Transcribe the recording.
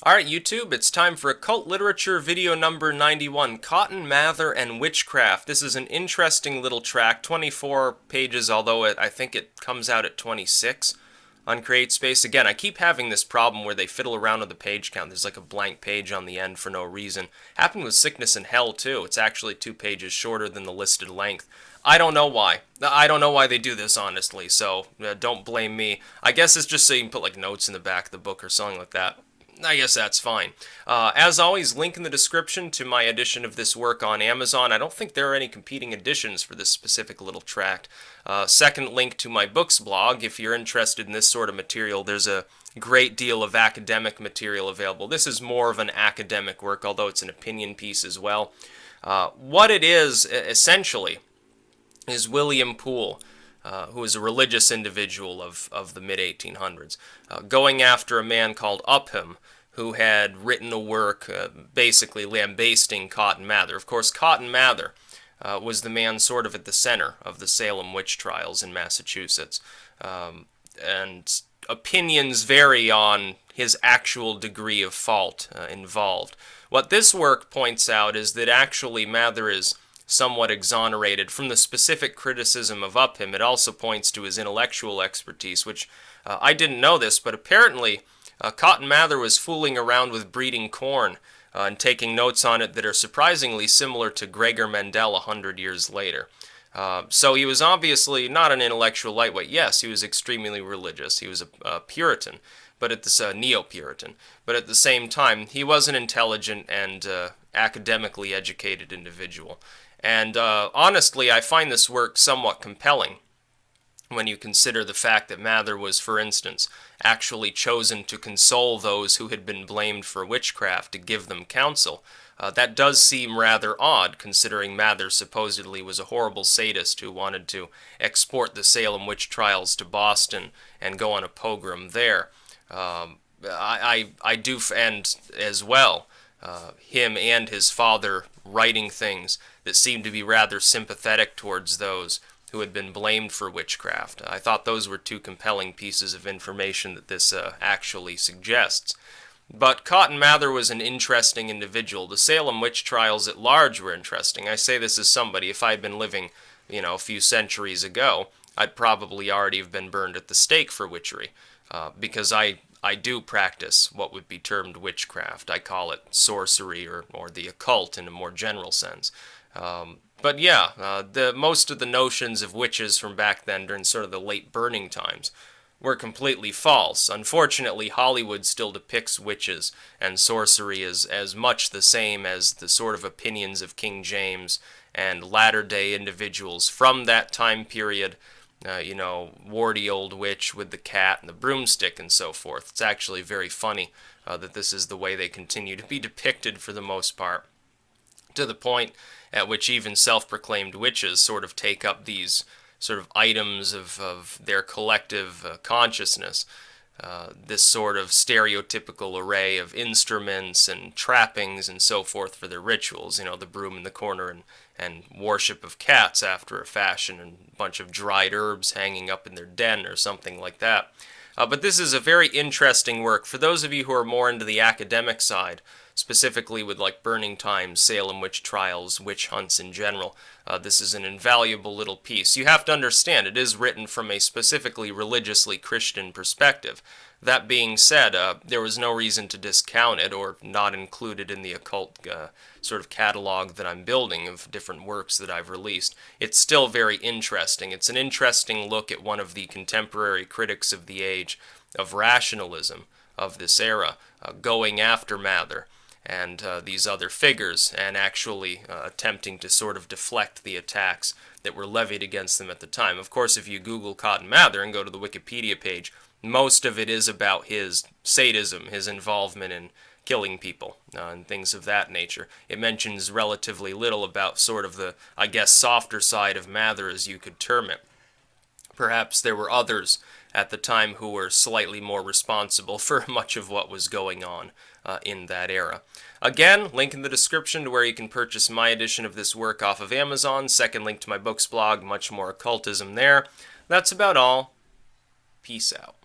Alright YouTube, it's time for Occult Literature video number 91, Cotton Mather and Witchcraft. This is an interesting little track, 24 pages, although I think it comes out at 26 on CreateSpace. Again, I keep having this problem where they fiddle around with the page count. There's like a blank page on the end for no reason. Happened with Sickness and Hell too. It's actually 2 pages shorter than the listed length. I don't know why. I don't know why they do this, honestly, so don't blame me. I guess it's just so you can put like notes in the back of the book or something like that. I guess that's fine. As always, link in the description to my edition of this work on Amazon. I don't think there are any competing editions for this specific little tract. Second link to my books blog. If you're interested in this sort of material, there's a great deal of academic material available. This is more of an academic work, although it's an opinion piece as well. What it is, essentially, is William Poole, who is a religious individual of the mid-1800s, going after a man called Upham, who had written a work basically lambasting Cotton Mather. Of course, Cotton Mather was the man sort of at the center of the Salem witch trials in Massachusetts. And opinions vary on his actual degree of fault involved. What this work points out is that actually Mather is somewhat exonerated from the specific criticism of Upham. It also points to his intellectual expertise, which I didn't know this, but apparently Cotton Mather was fooling around with breeding corn and taking notes on it that are surprisingly similar to Gregor Mendel 100 years later. So he was obviously not an intellectual lightweight. Yes, he was extremely religious. He was a Puritan, but at this neo-Puritan. But at the same time, he was an intelligent and academically educated individual. And honestly, I find this work somewhat compelling when you consider the fact that Mather was, for instance, actually chosen to console those who had been blamed for witchcraft, to give them counsel. That does seem rather odd, considering Mather supposedly was a horrible sadist who wanted to export the Salem witch trials to Boston and go on a pogrom there. I do, and as well, him and his father writing things that seemed to be rather sympathetic towards those who had been blamed for witchcraft. I thought those were 2 compelling pieces of information that this actually suggests. But Cotton Mather was an interesting individual. The Salem witch trials at large were interesting. I say this as somebody, if I had been living, a few centuries ago, I'd probably already have been burned at the stake for witchery, because I do practice what would be termed witchcraft. I call it sorcery or the occult in a more general sense. But yeah, most of the notions of witches from back then during sort of the late burning times were completely false. Unfortunately, Hollywood still depicts witches and sorcery as much the same as the sort of opinions of King James and latter-day individuals from that time period. Warty old witch with the cat and the broomstick and so forth. It's actually very funny that this is the way they continue to be depicted for the most part, to the point at which even self-proclaimed witches sort of take up these sort of items of their collective consciousness, this sort of stereotypical array of instruments and trappings and so forth for their rituals, the broom in the corner and worship of cats after a fashion, and a bunch of dried herbs hanging up in their den or something like that. But this is a very interesting work. For those of you who are more into the academic side, specifically with like Burning Times, Salem witch trials, witch hunts in general, this is an invaluable little piece. You have to understand, it is written from a specifically religiously Christian perspective. That being said, there was no reason to discount it or not include it in the occult sort of catalog that I'm building of different works that I've released. It's still very interesting. It's an interesting look at one of the contemporary critics of the age of rationalism of this era, going after Mather and these other figures, and actually attempting to sort of deflect the attacks that were levied against them at the time. Of course, if you Google Cotton Mather and go to the Wikipedia page, most of it is about his sadism, his involvement in killing people, and things of that nature. It mentions relatively little about sort of the, I guess, softer side of Mather, as you could term it. Perhaps there were others at the time who were slightly more responsible for much of what was going on in that era. Again, link in the description to where you can purchase my edition of this work off of Amazon. Second link to my books blog, much more occultism there. That's about all. Peace out.